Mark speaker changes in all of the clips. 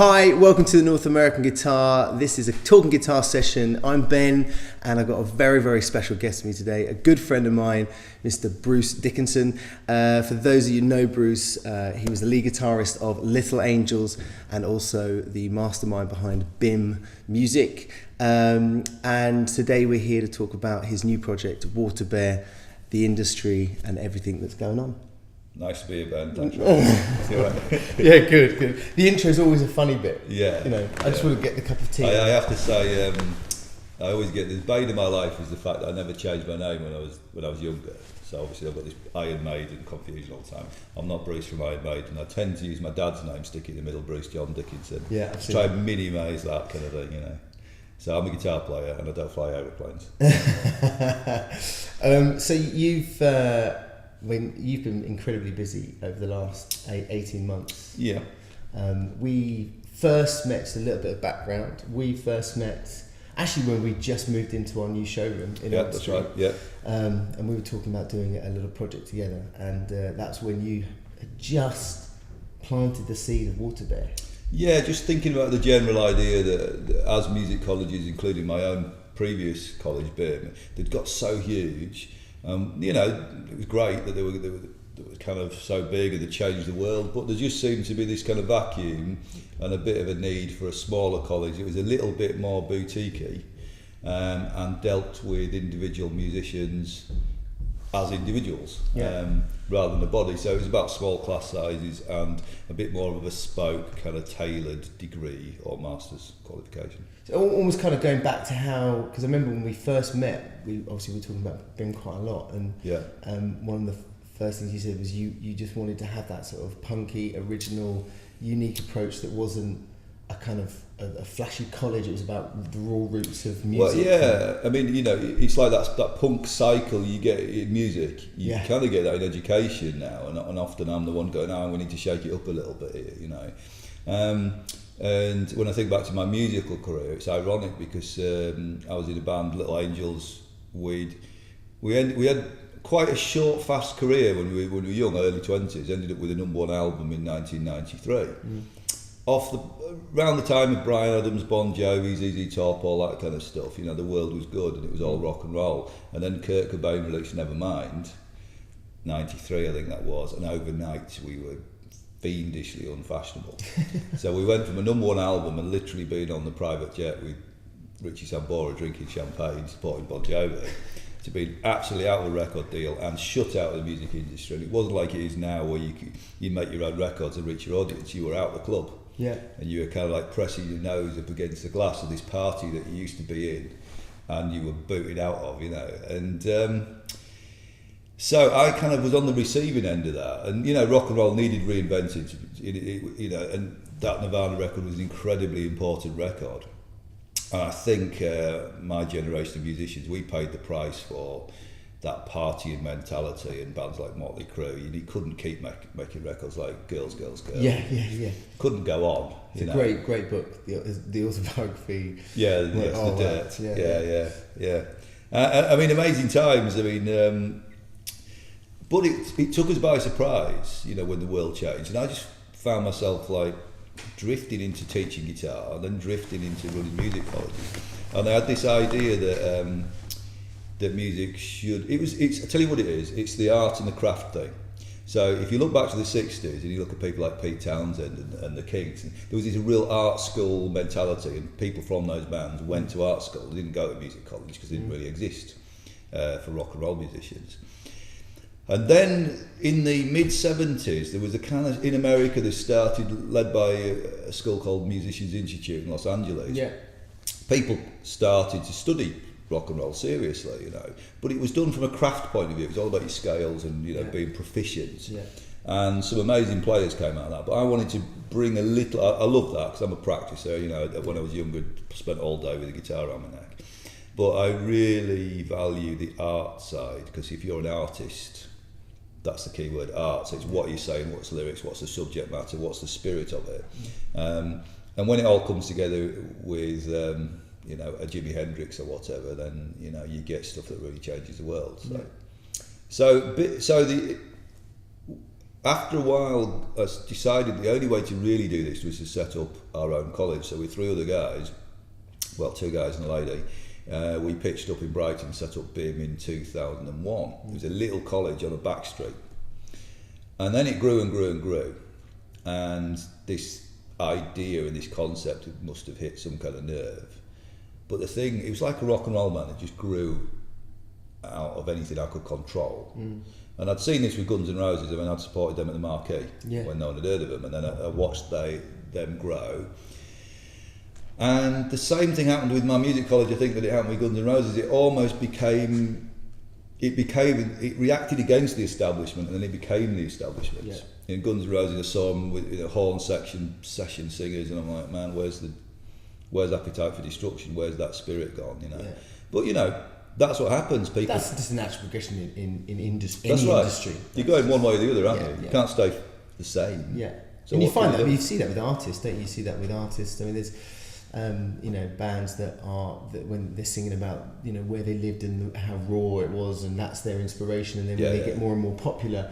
Speaker 1: Hi, welcome to the North American Guitar. This is a talking guitar session. I'm Ben, and I've got a very, very special guest with me today, a good friend of mine, Mr. Bruce Dickinson. For those of you who know Bruce, he was the lead guitarist of Little Angels and also the mastermind behind BIMM Music. And today we're here to talk about his new project, WaterBear, the industry and everything that's going on.
Speaker 2: Nice to be here, Ben. Thanks.
Speaker 1: Yeah, good. The intro is always a funny bit.
Speaker 2: Yeah.
Speaker 1: You know, I just want to get the cup of tea.
Speaker 2: I have to say, I always get the bane of my life is the fact that I never changed my name when I was younger. So obviously I've got this Iron Maiden confusion all the time. I'm not Bruce from Iron Maiden. I tend to use my dad's name, stick it in the middle, Bruce John Dickinson.
Speaker 1: Yeah,
Speaker 2: try and minimise that kind of thing, you know. So I'm a guitar player and I don't fly aeroplanes.
Speaker 1: So you've been incredibly busy over the last 18 months.
Speaker 2: Yeah.
Speaker 1: We first met, just a little bit of background, we first met actually when we just moved into our new showroom in
Speaker 2: Yeah, that's right, yeah.
Speaker 1: And we were talking about doing a little project together, and that's when you had just planted the seed of WaterBear.
Speaker 2: Yeah, just thinking about the general idea that as music colleges, including my own previous college, BIMM, they'd got so huge. You know, it was great that they were kind of so big and they changed the world, but there just seemed to be this kind of vacuum and a bit of a need for a smaller college. It was a little bit more boutique-y and dealt with individual musicians as individuals rather than a body. So it was about small class sizes and a bit more of a bespoke kind of tailored degree or master's qualification.
Speaker 1: So almost kind of going back to how, because I remember when we first met, we were talking about BIMM quite a lot, and one of the first things you said was you just wanted to have that sort of punky, original, unique approach that wasn't a kind of a flashy college. It was about the raw roots of music.
Speaker 2: Well, yeah, I mean, you know, it's like that punk cycle you get in music. You kind of get that in education now, and often I'm the one going, we need to shake it up a little bit here, you know. And when I think back to my musical career, it's ironic because I was in a band, Little Angels. We had quite a short, fast career when we were young, early 20s. Ended up with a #1 album in 1993. Around the time of Bryan Adams, Bon Jovi, ZZ Top, all that kind of stuff. You know, the world was good and it was all rock and roll. And then Kurt Cobain released Nevermind, 93 I think that was, and overnight we were fiendishly unfashionable. So we went from a #1 album and literally being on the private jet with Richie Sambora drinking champagne, supporting Bon Jovi, to being absolutely out of the record deal and shut out of the music industry. And it wasn't like it is now where you make your own records and reach your audience. You were out of the club.
Speaker 1: Yeah.
Speaker 2: And you were kind of like pressing your nose up against the glass of this party that you used to be in and you were booted out of, you know. And so I kind of was on the receiving end of that. And, you know, rock and roll needed reinventing, you know, and that Nirvana record was an incredibly important record. And I think my generation of musicians, we paid the price for that partying mentality, and bands like Motley Crue, you couldn't keep making records like Girls.
Speaker 1: Yeah.
Speaker 2: Couldn't go on.
Speaker 1: It's a great book, the autobiography.
Speaker 2: Yeah, the Dirt. Yeah. I mean, amazing times. I mean, but it took us by surprise, you know, when the world changed, and I just found myself like drifting into teaching guitar and then drifting into running music colleges, and I had this idea that music I tell you what it is, it's the art and the craft thing. So if you look back to the 60s and you look at people like Pete Townsend and the Kinks, there was this real art school mentality, and people from those bands went to art school. They didn't go to music college because it didn't really exist for rock and roll musicians. And then in the mid-70s, there was a kind of, in America, this started, led by a school called Musicians Institute in Los Angeles. Yeah. People started to study rock and roll seriously, you know, but it was done from a craft point of view. It was all about your scales and, you know, being proficient. Yeah. And some amazing players came out of that. But I wanted to bring a little, I love that because I'm a practicer, you know. When I was younger, I spent all day with a guitar around my neck. But I really value the art side, because if you're an artist, that's the key word, art. So it's what you're saying, what's the lyrics, what's the subject matter, what's the spirit of it. And when it all comes together with, you know, a Jimi Hendrix or whatever, then, you know, you get stuff that really changes the world. So after a while, I decided the only way to really do this was to set up our own college. So with 3 other guys, well, 2 guys and a lady, we pitched up in Brighton and set up BIMM in 2001. It was a little college on a back street. And then it grew and grew and grew. And this idea and this concept must have hit some kind of nerve. But the thing, it was like a rock and roll band. It just grew out of anything I could control. And I'd seen this with Guns N' Roses. I mean, I'd supported them at the Marquee when no one had heard of them. And then I watched them grow. And the same thing happened with my music college. I think that it happened with Guns N' Roses. It almost it reacted against the establishment, and then it became the establishment. Yeah. In Guns N' Roses, I saw them with horn session singers, and I'm like, man, where's Appetite for Destruction? Where's that spirit gone? You know. Yeah. But you know, that's what happens. People.
Speaker 1: That's just a natural progression in industry.
Speaker 2: That's right.
Speaker 1: Industry.
Speaker 2: You're going one way or the other, aren't you? You can't stay the same.
Speaker 1: Yeah. So and you find that. You see that with artists, don't you? You see that with artists. I mean, there's. Bands that when they're singing about where they lived and how raw it was, and that's their inspiration, and then when they get more and more popular,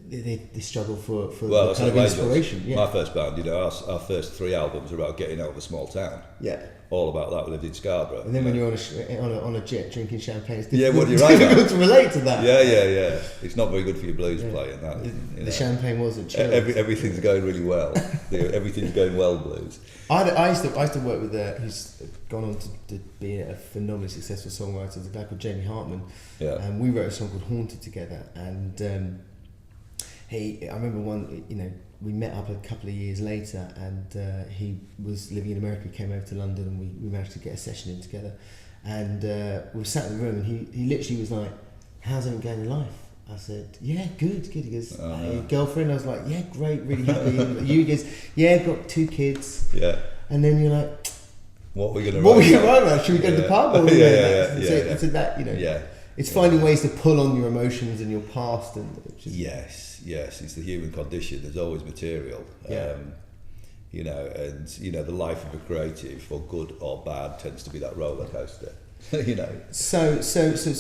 Speaker 1: they struggle for the kind of inspiration.
Speaker 2: My first band, our first 3 albums are about getting out of a small town.
Speaker 1: Yeah.
Speaker 2: All about that. We lived in Scarborough.
Speaker 1: And then when you're on a jet drinking champagne, it's difficult,
Speaker 2: difficult
Speaker 1: to relate to that.
Speaker 2: Yeah. It's not very good for your blues playing that.
Speaker 1: The champagne wasn't chilled.
Speaker 2: Everything's going really well. Everything's going well, blues.
Speaker 1: I used to work with who's gone on to be a phenomenally successful songwriter, a guy called Jamie Hartman. Yeah. And we wrote a song called Haunted together. And I remember we met up a couple of years later, and he was living in America, came over to London, and we managed to get a session in together. And we sat in the room, and he literally was like, "How's everything going in life?" I said, "Yeah, good." He goes, "Hey, girlfriend?" I was like, "Yeah, great, really happy." He goes, "Yeah, got 2 kids." Yeah. And then you're like,
Speaker 2: "What are we going to
Speaker 1: write about? Should we go to the pub?" Or
Speaker 2: It's
Speaker 1: that, it's finding ways to pull on your emotions and your past, and
Speaker 2: yes, it's the human condition. There's always material. The life of a creative, for good or bad, tends to be that roller coaster.
Speaker 1: So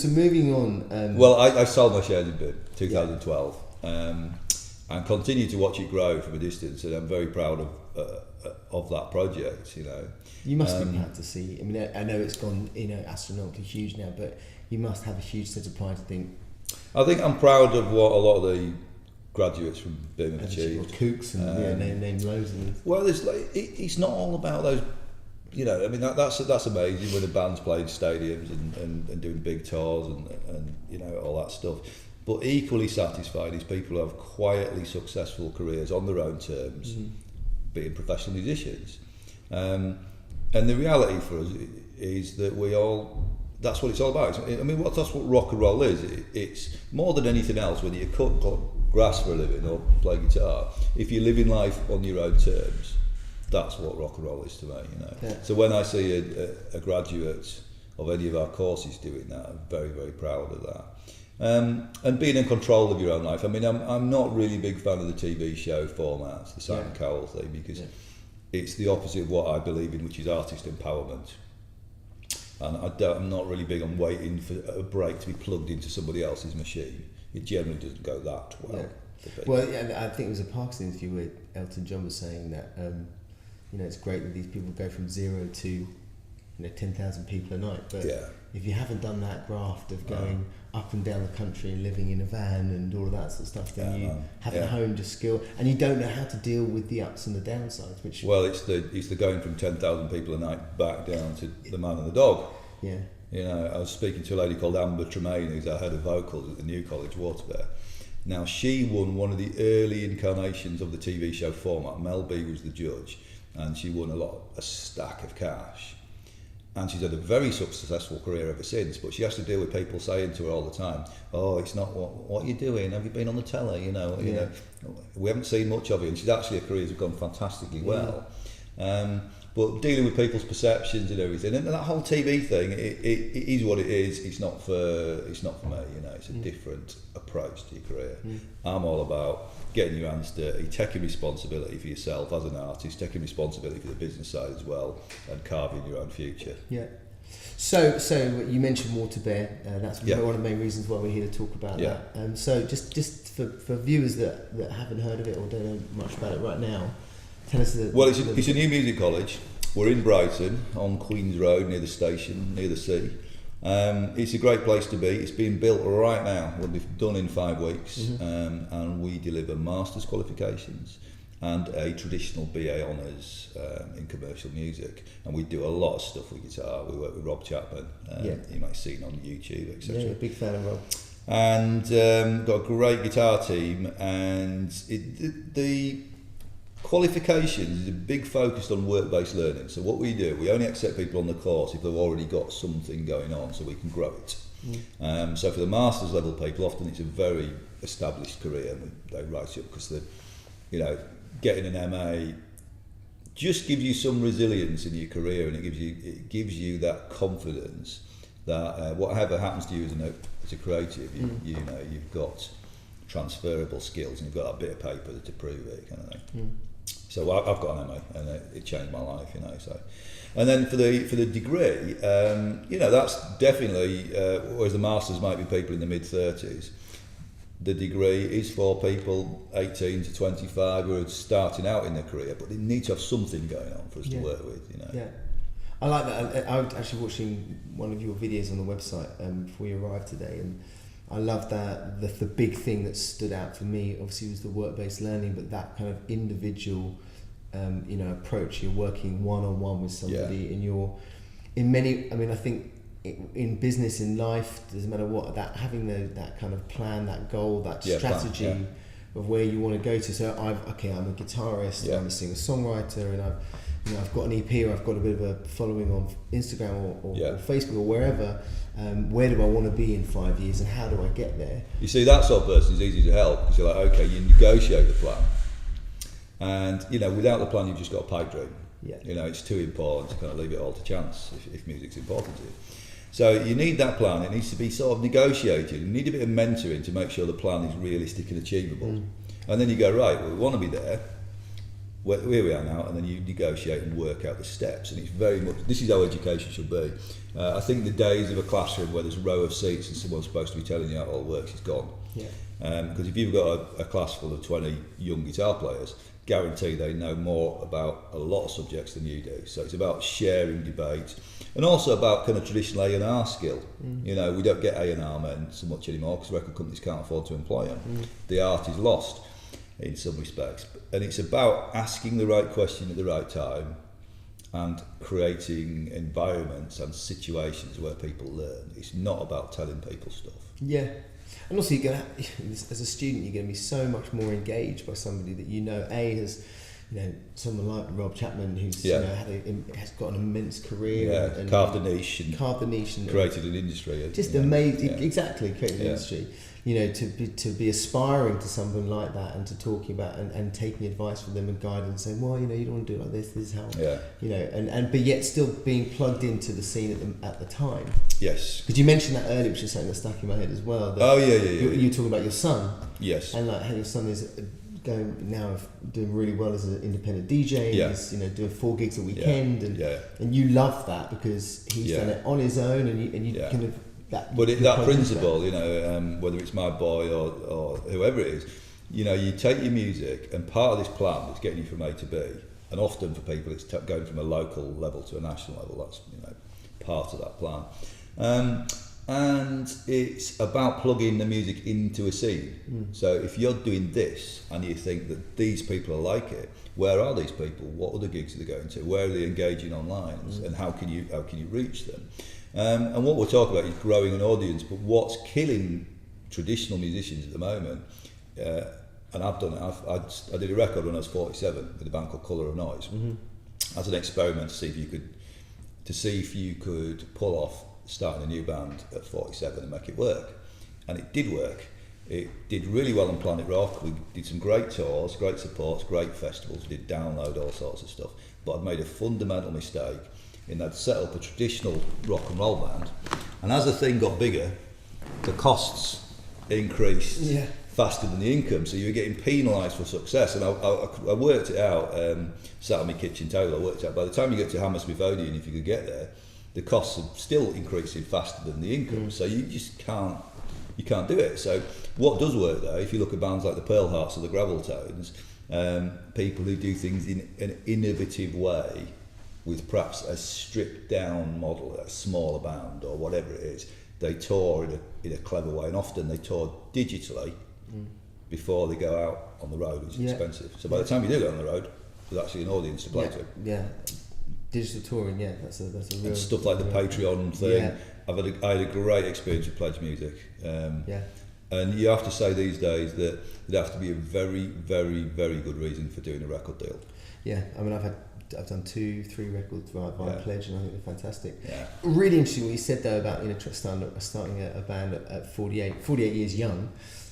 Speaker 1: moving on.
Speaker 2: Well, I sold my shares in BIMM 2012, and continue to watch it grow from a distance, and I'm very proud of that project.
Speaker 1: You must be proud to see. I mean, I know it's gone astronomically huge now, but you must have a huge sense of pride to think.
Speaker 2: I think I'm proud of what a lot of the graduates from BIMM have achieved.
Speaker 1: Kooks and name loads of them.
Speaker 2: Well, it's not all about those. That's amazing when the band's playing stadiums and doing big tours and all that stuff. But equally satisfied is people who have quietly successful careers on their own terms, being professional musicians. And the reality for us is that that's what it's all about. That's what rock and roll is. It's more than anything else, whether you cut grass for a living or play guitar. If you're living life on your own terms, that's what rock and roll is to me. Yeah. So when I see a graduate of any of our courses doing that, I'm very, very proud of that. And being in control of your own life. I'm not really a big fan of the TV show formats, the Simon Cowell thing, because it's the opposite of what I believe in, which is artist empowerment. And I'm not really big on waiting for a break to be plugged into somebody else's machine. It generally doesn't go that well.
Speaker 1: Yeah. Well, I think it was a Parkinson interview where Elton John was saying that it's great that these people go from 0 to 10,000 people a night, but if you haven't done that graft of going up and down the country and living in a van and all of that sort of stuff, then you haven't honed your skill, and you don't know how to deal with the ups and the downsides.
Speaker 2: It's the going from 10,000 people a night back down to the man and the dog.
Speaker 1: Yeah.
Speaker 2: I was speaking to a lady called Amber Tremaine, who's our head of vocals at the new college, WaterBear. Now, she won one of the early incarnations of the TV show format. Mel B was the judge, and she won a stack of cash. And she's had a very successful career ever since, but she has to deal with people saying to her all the time, "Oh, it's not what you're doing. Have you been on the telly? We haven't seen much of you." And her careers have gone fantastically well. But dealing with people's perceptions and everything, and that whole TV thing, it is what it is. It's not for me. It's a different approach to your career. I'm all about getting your hands dirty, taking responsibility for yourself as an artist, taking responsibility for the business side as well, and carving your own future.
Speaker 1: Yeah. So you mentioned WaterBear. That's one of the main reasons why we're here to talk about that. So just for viewers that haven't heard of it or don't know much about it right now, tell us
Speaker 2: Well, it's a new music college. We're in Brighton on Queen's Road near the station, near the sea. It's a great place to be. It's being built right now. We'll be done in 5 weeks, and we deliver master's qualifications and a traditional BA honours in commercial music. And we do a lot of stuff with guitar. We work with Rob Chapman. You might have seen on YouTube, etc.
Speaker 1: Yeah, big fan of Rob.
Speaker 2: And got a great guitar team, and the qualifications is a big focus on work-based learning. So what we do, we only accept people on the course if they've already got something going on, so we can grow it. So for the masters level people, often it's a very established career, and they write it up because getting an MA just gives you some resilience in your career, and it gives you that confidence that whatever happens to you as a creative, you've got transferable skills, and you've got that bit of paper to prove it, kind of thing. So I've got an MA, and it changed my life, So, and then for the degree, that's definitely whereas the masters might be people in the mid-30s. The degree is for people 18 to 25 who are starting out in their career, but they need to have something going on for us to work with,
Speaker 1: Yeah, I like that. I was actually watching one of your videos on the website before you arrived today, and I love that the big thing that stood out for me obviously was the work-based learning, but that kind of individual approach. You're working one-on-one with somebody, and I think in business, in life, doesn't matter what, that having that kind of plan, that goal, that strategy of where you want to go to. So I'm a guitarist, I'm a singer-songwriter, and I've got an EP, or I've got a bit of a following on Instagram or Facebook or wherever. Where do I want to be in 5 years, and how do I get there?
Speaker 2: You see, that sort of person is easy to help, because you're like, okay, you negotiate the plan, and without the plan, you've just got a pipe dream. It's too important to kind of leave it all to chance if music's important to you. So you need that plan. It needs to be sort of negotiated. You need a bit of mentoring to make sure the plan is realistic and achievable. And then you go, right, well, we want to be there. Where we are now, and then you negotiate and work out the steps. And it's very much, this is how education should be. I think the days of a classroom where there's a row of seats and someone's supposed to be telling you how it all works is gone. Because if you've got a class full of 20 young guitar players, guarantee they know more about a lot of subjects than you do. So it's about sharing debate, and also about kind of traditional A&R skill. We don't get A&R men so much anymore because record companies can't afford to employ them. The art is lost in some respects, and it's about asking the right question at the right time and creating environments and situations where people learn. It's not about telling people stuff.
Speaker 1: Yeah. And also, as a student, you're going to be so much more engaged by somebody that has, someone like Rob Chapman, who's has got an immense career, and carved a niche and
Speaker 2: created an industry.
Speaker 1: Just amazing, exactly, created an industry. To be aspiring to something like that, and to talking about and taking advice from them and guidance, and saying, well, you don't want to do it like this. This is how, but yet still being plugged into the scene at the time.
Speaker 2: Yes.
Speaker 1: Because you mentioned that earlier, which is something that stuck in my head as well. You talking about your son.
Speaker 2: Yes.
Speaker 1: And like how your son is going now doing really well as an independent DJ.
Speaker 2: Yeah.
Speaker 1: He's doing 4 gigs a weekend, and you love that because he's done it on his own, and you kind of.
Speaker 2: That principle, whether it's my boy or whoever it is, you take your music, and part of this plan is getting you from A to B, and often for people it's going from a local level to a national level. That's part of that plan, and it's about plugging the music into a scene. So if you're doing this and you think that these people are like it, where are these people? What other gigs are they going to? Where are they engaging online? And how can you reach them? And what we're talking about is growing an audience, but what's killing traditional musicians at the moment, and I've done it, I did a record when I was 47 with a band called Colour of Noise, as an experiment to see if you could pull off starting a new band at 47 and make it work. And it did work. It did really well on Planet Rock. We did some great tours, great supports, great festivals. We did download all sorts of stuff. But I'd made a fundamental mistake in that set up a traditional rock and roll band, and as the thing got bigger, the costs increased faster than the income, so you were getting penalised for success. And I worked it out, sat on my kitchen table, I worked out by the time you get to Hammersmith Odeon, if you could get there, the costs are still increasing faster than the income. So you just can't do it. So what does work though, if you look at bands like the Pearl Hearts or the Gravel Tones, people who do things in an innovative way with perhaps a stripped down model, a smaller band or whatever it is, they tour in a clever way, and often they tour digitally before they go out on the road, which is expensive. So by the time you do go on the road, there's actually an audience to play to.
Speaker 1: Yeah, digital touring, that's a real...
Speaker 2: And stuff like the Patreon thing.
Speaker 1: Yeah.
Speaker 2: I had a great experience with Pledge Music. And you have to say these days that there'd have to be a very, very, very good reason for doing a record deal.
Speaker 1: Yeah, I mean, I've done 2-3 records via Pledge, and I think they're fantastic.
Speaker 2: Yeah.
Speaker 1: Really interesting what you said though about starting a band at 48 years young.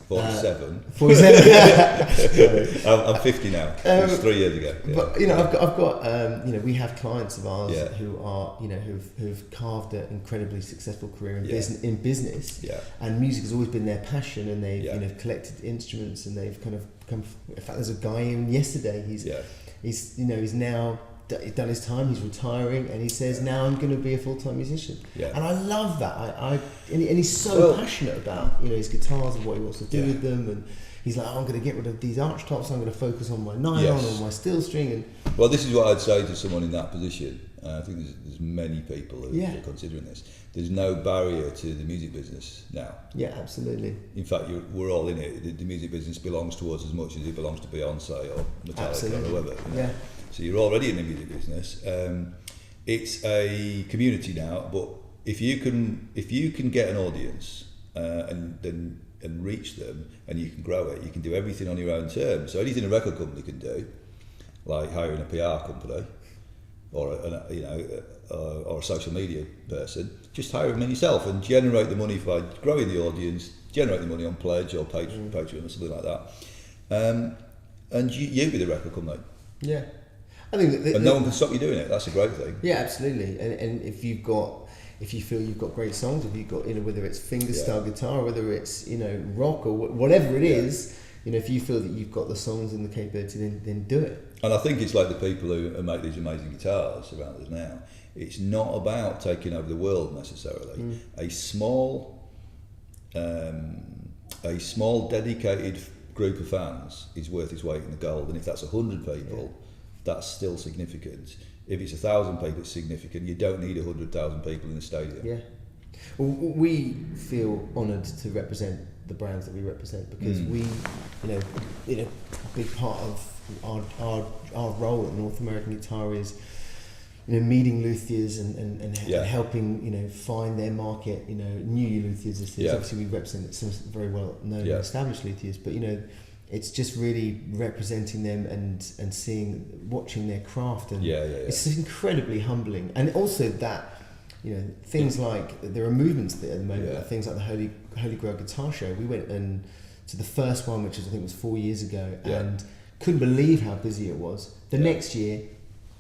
Speaker 2: 47.
Speaker 1: 47.
Speaker 2: I'm 50 now. It was 3 years ago. Yeah.
Speaker 1: But I've got we have clients of ours who are who've carved an incredibly successful career in business. Yeah. And music has always been their passion, and they've collected instruments, and they've kind of come. In fact, there's a guy in yesterday. He's now done his time. He's retiring, and he says, "Now I'm going to be a full-time musician." Yeah. And I love that. And he's so passionate about his guitars and what he wants to do with them. And he's like, "I'm going to get rid of these arch tops. I'm going to focus on my nylon or my steel string." And
Speaker 2: well, this is what I'd say to someone in that position. I think there's many people who are considering this. There's no barrier to the music business now.
Speaker 1: Yeah, absolutely.
Speaker 2: In fact, we're all in it. The music business belongs to us as much as it belongs to Beyonce or Metallica or whoever.
Speaker 1: Yeah.
Speaker 2: So you're already in the music business. It's a community now, but if you can get an audience and reach them, and you can grow it, you can do everything on your own terms. So anything a record company can do, like hiring a PR company or a social media person, just hire them in yourself and generate the money by growing the audience, generate the money on Pledge or Patreon or something like that, and you be the record company.
Speaker 1: Yeah. I think
Speaker 2: and no one can stop you doing it. That's a great thing.
Speaker 1: Yeah, absolutely. And if you feel you've got great songs, if you've got whether it's fingerstyle guitar, whether it's rock or whatever it is, if you feel that you've got the songs and the capability, then do it.
Speaker 2: And I think it's like the people who make these amazing guitars around us now. It's not about taking over the world necessarily. A small dedicated group of fans is worth its weight in the gold. And if that's 100 people. That's still significant. If it's 1,000 people, it's significant. You don't need 100,000 people in the stadium.
Speaker 1: Yeah. Well, we feel honoured to represent the brands that we represent, because we, a big part of our role at North American Guitar is, meeting luthiers and helping, find their market, new luthiers. Obviously we represent some very well known and established luthiers, but it's just really representing them and watching their craft, and it's incredibly humbling. And also that, things like there are movements there at the moment, things like the Holy Grail Guitar Show. We went to the first one, which I think was 4 years ago, and couldn't believe how busy it was. The next year,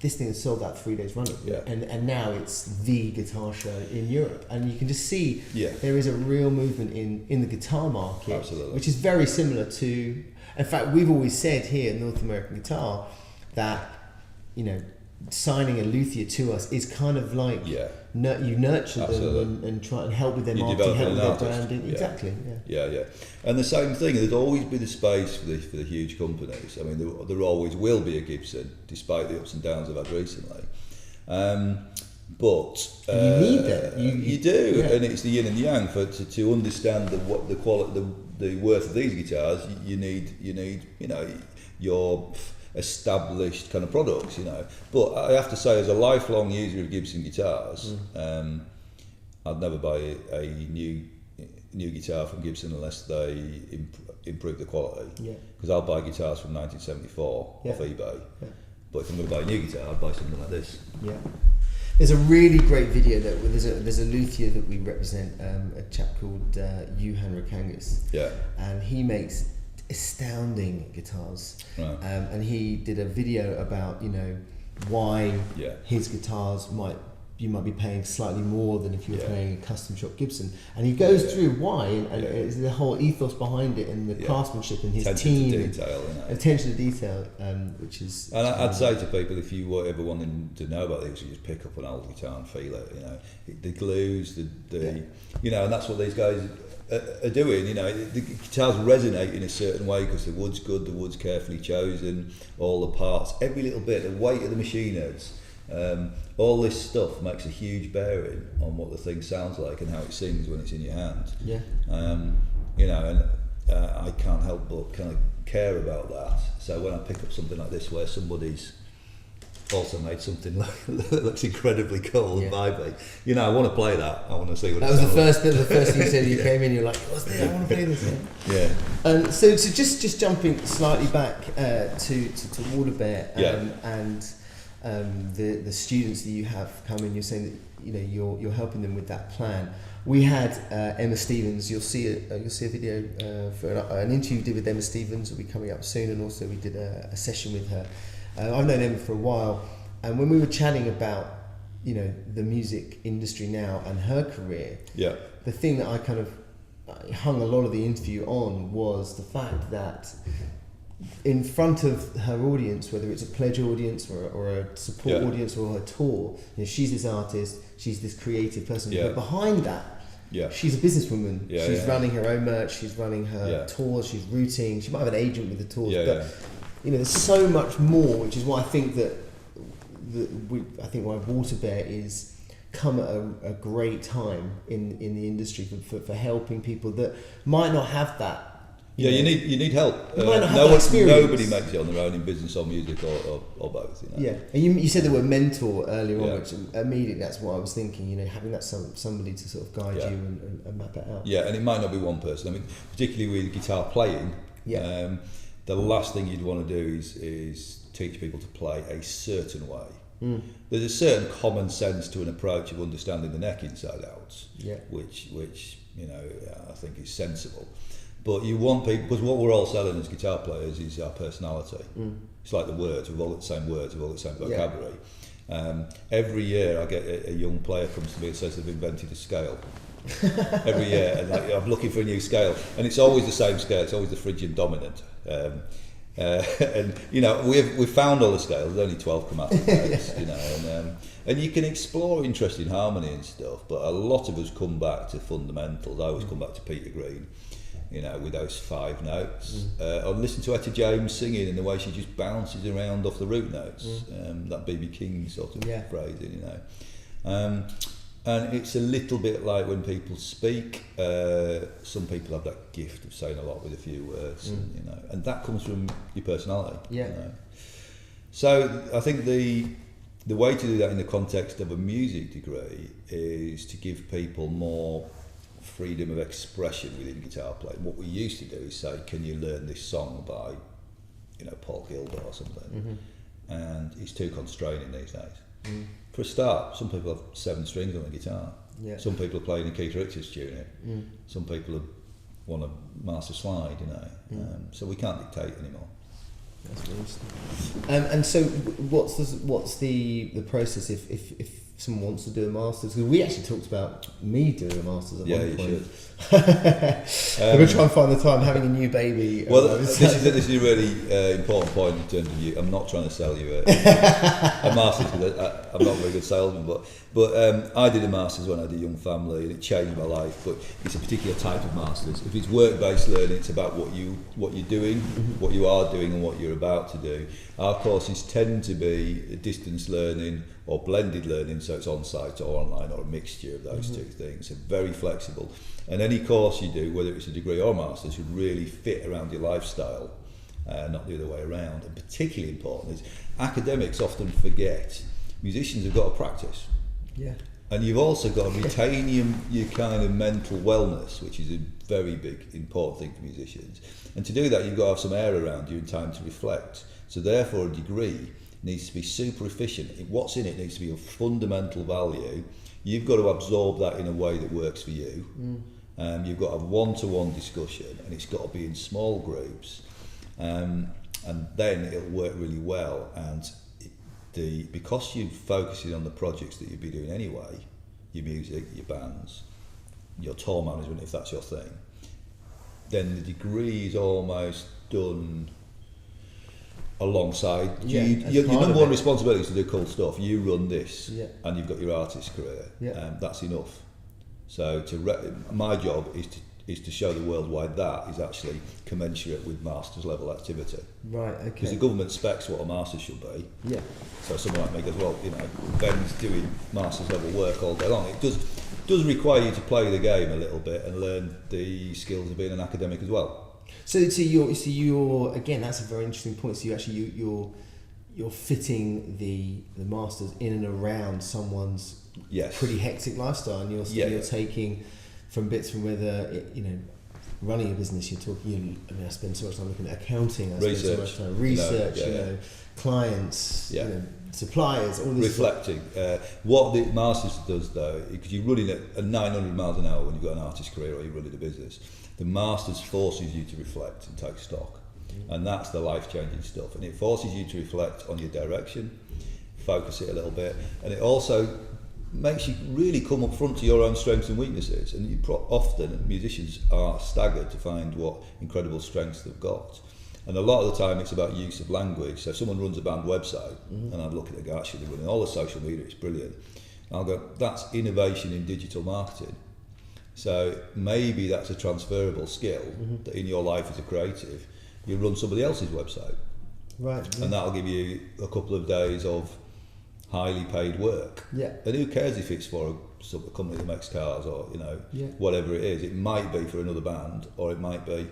Speaker 1: this thing has sold out 3 days running, and now it's the guitar show in Europe, and you can just see there is a real movement in the guitar market, which is very similar to. In fact, we've always said here at North American Guitar that signing a luthier to us is kind of like you nurture them and try and help with their marketing, help with their branding. Exactly.
Speaker 2: Yeah. And the same thing. There's always been a space for the huge companies. I mean, there always will be a Gibson, despite the ups and downs I've had recently. But
Speaker 1: you need that.
Speaker 2: You do, and it's the yin and yang to understand the quality, the worth of these guitars. You need your established kind of products, But I have to say, as a lifelong user of Gibson guitars, I'd never buy a new guitar from Gibson unless they improve the quality. Because I'll buy guitars from 1974 off eBay. But if I'm going to buy a new guitar, I'd buy something like this.
Speaker 1: Yeah. There's a really great video there's a luthier that we represent, a chap called Johan Rakangas. And he makes astounding guitars. Right. And he did a video about why his guitars might you might be paying slightly more than if you were playing a custom shop Gibson. And he goes through why, and it's the whole ethos behind it, and the craftsmanship, and his team,
Speaker 2: to detail,
Speaker 1: attention to detail, which is.
Speaker 2: And I'd say to people, if you were ever wanting to know about this, you just pick up an old guitar and feel it. The glues, and that's what these guys are doing. The guitars resonate in a certain way because the wood's good, the wood's carefully chosen, all the parts, every little bit, the weight of the machine heads. All this stuff makes a huge bearing on what the thing sounds like and how it sings when it's in your hand.
Speaker 1: Yeah.
Speaker 2: I can't help but kind of care about that. So when I pick up something like this, where somebody's also made something that looks incredibly cool and vibey, I want to play that. I want to see what.
Speaker 1: That was the first thing you said. You came in, you're like, "What's this? I want to play this."
Speaker 2: Yeah.
Speaker 1: So just jumping slightly back to WaterBear and. The students that you have come in, you're saying that you're helping them with that plan. We had Emma Stevens. You'll see a video for an interview we did with Emma Stevens. Will be coming up soon, and also we did a session with her. I've known Emma for a while, and when we were chatting about the music industry now and her career, the thing that I kind of hung a lot of the interview on was the fact that in front of her audience, whether it's a pledge audience or a support audience or her tour, she's this artist, she's this creative person, but behind that, she's a businesswoman. She's running her own merch, she's running her tours, she's routing, she might have an agent with the tours, but there's so much more, which is why I think why WaterBear is come at a great time in the industry for helping people that might not have that.
Speaker 2: You need help. Nobody makes it on their own in business or music or both.
Speaker 1: Yeah, and you said the word mentor earlier on, which immediately that's what I was thinking. Having that somebody to sort of guide you and map it out.
Speaker 2: Yeah, and it might not be one person. I mean, particularly with guitar playing, the last thing you'd want to do is teach people to play a certain way. There's a certain common sense to an approach of understanding the neck inside out, which I think is sensible. But you want people, because what we're all selling as guitar players is our personality. It's like the words, we've all got the same words, we've all got the same vocabulary. Every year I get a young player comes to me and says they've invented a scale. Every year, and I'm looking for a new scale, and it's always the same scale, it's always the Phrygian dominant. And we've found all the scales, there's only 12 chromatic notes, and you can explore interesting harmony and stuff, but a lot of us come back to fundamentals. I always come back to Peter Green, with those 5 notes. I listen to Etta James singing and the way she just bounces around off the root notes, that B.B. King sort of phrasing, and it's a little bit like when people speak. Some people have that gift of saying a lot with a few words, and that comes from your personality. So I think the way to do that in the context of a music degree is to give people more freedom of expression within guitar playing. What we used to do is say, can you learn this song by Paul Gilbert or something, and it's too constraining these days. For a start, some people have 7 strings on the guitar, some people are playing in Keith Richards tune some people want to master slide, so we can't dictate anymore.
Speaker 1: That's really interesting. And so what's the process if someone wants to do a masters? Because we actually talked about me doing a masters at one point. I'm going to try and find the time, having a new baby.
Speaker 2: Well, this is a really important point in terms of you. I'm not trying to sell you a masters, because I'm not a very good salesman, but I did a masters when I had a young family, and it changed my life. But it's a particular type of masters. If it's work-based learning, it's about what you're doing, what you are doing, and what you're about to do. Our courses tend to be distance learning or blended learning, so it's on-site or online or a mixture of those two things. So very flexible. And any course you do, whether it's a degree or masters, should really fit around your lifestyle, not the other way around. And particularly important is academics often forget musicians have got to practice.
Speaker 1: Yeah.
Speaker 2: And you've also got to retain your kind of mental wellness, which is a very big, important thing for musicians. And to do that, you've got to have some air around you and time to reflect. So therefore, a degree needs to be super efficient. What's in it needs to be of fundamental value. You've got to absorb that in a way that works for you. You've got to have one-to-one discussion, and it's got to be in small groups, and then it'll work really well. And because you're focusing on the projects that you'd be doing anyway, your music, your bands, your tour management, if that's your thing, then the degree is almost done alongside. Your number one responsibility is to do cool stuff. You run this, and you've got your artist career. That's enough. So my job is to show the world why that is actually commensurate with masters level activity.
Speaker 1: Right. Okay.
Speaker 2: Because the government specs what a master should be.
Speaker 1: Yeah.
Speaker 2: So someone like me goes, well, Ben's doing masters level work all day long. It does require you to play the game a little bit and learn the skills of being an academic as well.
Speaker 1: So you're again, that's a very interesting point. So you're fitting the masters in and around someone's pretty hectic lifestyle, and you're taking from whether running a business. You're talking. I spend so much time looking at accounting. I spend so much time research. Clients. Suppliers. All this
Speaker 2: reflecting. What the masters does though, because you're running at 900 miles an hour when you've got an artist career or you're running a business. The masters forces you to reflect and take stock, and that's the life-changing stuff. And it forces you to reflect on your direction, focus it a little bit, and it also makes you really come up front to your own strengths and weaknesses. And often musicians are staggered to find what incredible strengths they've got. And a lot of the time it's about use of language. So if someone runs a band website, and I'd look at the guy, actually they're running all the social media, it's brilliant. And I'll go, that's innovation in digital marketing. So maybe that's a transferable skill that in your life as a creative, you run somebody else's website.
Speaker 1: Right. Yeah.
Speaker 2: And that'll give you a couple of days of highly paid work.
Speaker 1: Yeah.
Speaker 2: And who cares if it's for a company that makes cars or, whatever it is. It might be for another band, or it might be,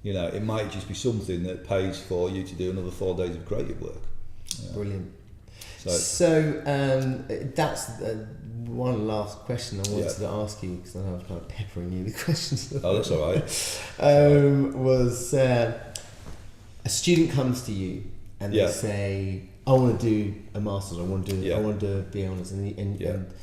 Speaker 2: it might just be something that pays for you to do another 4 days of creative work.
Speaker 1: Brilliant. So that's one last question I wanted to ask you, because I know I was kind of peppering you with questions.
Speaker 2: Oh, that's all right.
Speaker 1: Was a student comes to you and they say, I want to do a master's, I want to do be honest, and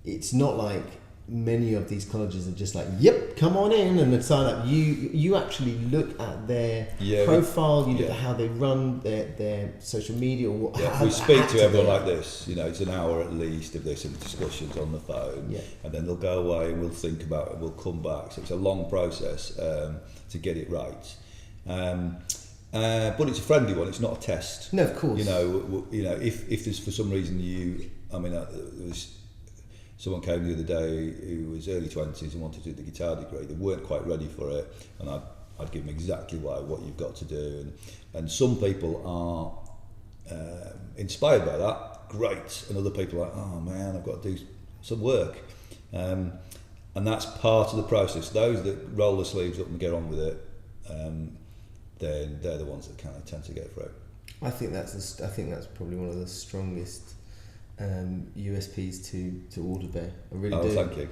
Speaker 1: it's not like many of these colleges are just like, yep, come on in and then sign up. You actually look at their profile, you look at how they run their social media, or
Speaker 2: we speak to everyone like this, it's an hour at least of this and discussions on the phone, and then they'll go away and we'll think about it and we'll come back. So it's a long process to get it right. But it's a friendly one, it's not a test.
Speaker 1: No, of course.
Speaker 2: If there's for some reason there was someone came the other day who was early 20s and wanted to do the guitar degree. They weren't quite ready for it, and I'd give them exactly what you've got to do. And some people are inspired by that, great, and other people are like, oh man, I've got to do some work. And that's part of the process. Those that roll their sleeves up and get on with it, then they're the ones that kind of tend to get through.
Speaker 1: I think that's probably one of the strongest USPs to WaterBear. I really do.
Speaker 2: Thank you.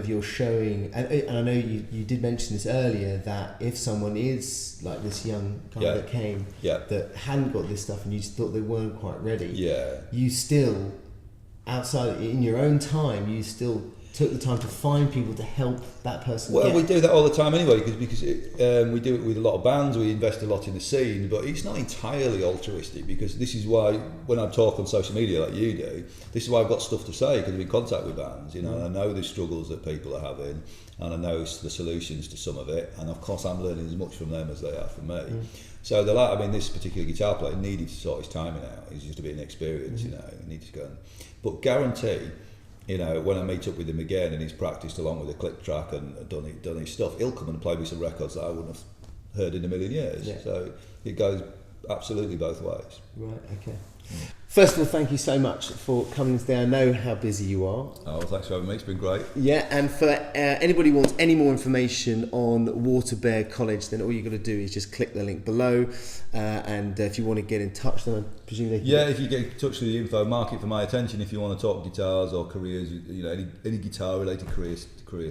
Speaker 1: You're showing, and I know you did mention this earlier, that if someone is like this young guy that came that hadn't got this stuff and you thought they weren't quite ready, you still, outside in your own time, you still took the time to find people to help that person.
Speaker 2: Well, we do that all the time anyway, because we do it with a lot of bands. We invest a lot in the scene, but it's not entirely altruistic, because this is why when I talk on social media like you do, this is why I've got stuff to say, because I'm in contact with bands, and I know the struggles that people are having, and I know the solutions to some of it, and of course I'm learning as much from them as they are from me. So they're like, this particular guitar player needed to sort his timing out. He's just a bit inexperienced, he needs to go. But guarantee, when I meet up with him again and he's practiced along with a click track and done his stuff, he'll come and play me some records that I wouldn't have heard in a million years. Yeah. So it goes absolutely both ways.
Speaker 1: Right, okay. First of all, thank you so much for coming today. I know how busy you are.
Speaker 2: Oh, thanks for having me. It's been great.
Speaker 1: Yeah, and for anybody who wants any more information on WaterBear College, then all you've got to do is just click the link below. And if you want to get in touch, then I presume they can.
Speaker 2: Yeah, if you get in touch with the info, mark it for my attention. If you want to talk guitars or careers, any guitar-related career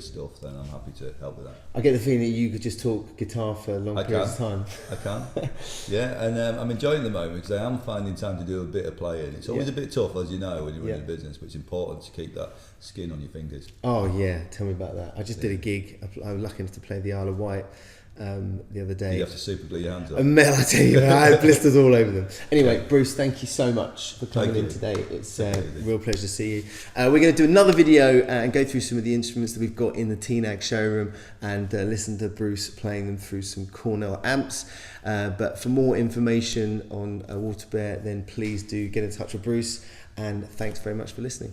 Speaker 2: stuff, then I'm happy to help with that.
Speaker 1: I get the feeling that you could just talk guitar for long periods of time.
Speaker 2: I can. Yeah, and I'm enjoying the moment because I am finding time to do a bit of playing. It's always a bit tough, as you know, when you're running a business, but it's important to keep that skin on your fingers.
Speaker 1: Oh yeah, tell me about that. I just did a gig. I was lucky enough to play the Isle of Wight the other day.
Speaker 2: You have to super glue your hands up.
Speaker 1: And Mel, I tell you, I had blisters all over them. Anyway, Bruce, thank you so much for coming in today. It's a real pleasure to see you. We're going to do another video and go through some of the instruments that we've got in the TNAG showroom and listen to Bruce playing them through some Cornell amps. But for more information on WaterBear, then please do get in touch with Bruce. And thanks very much for listening.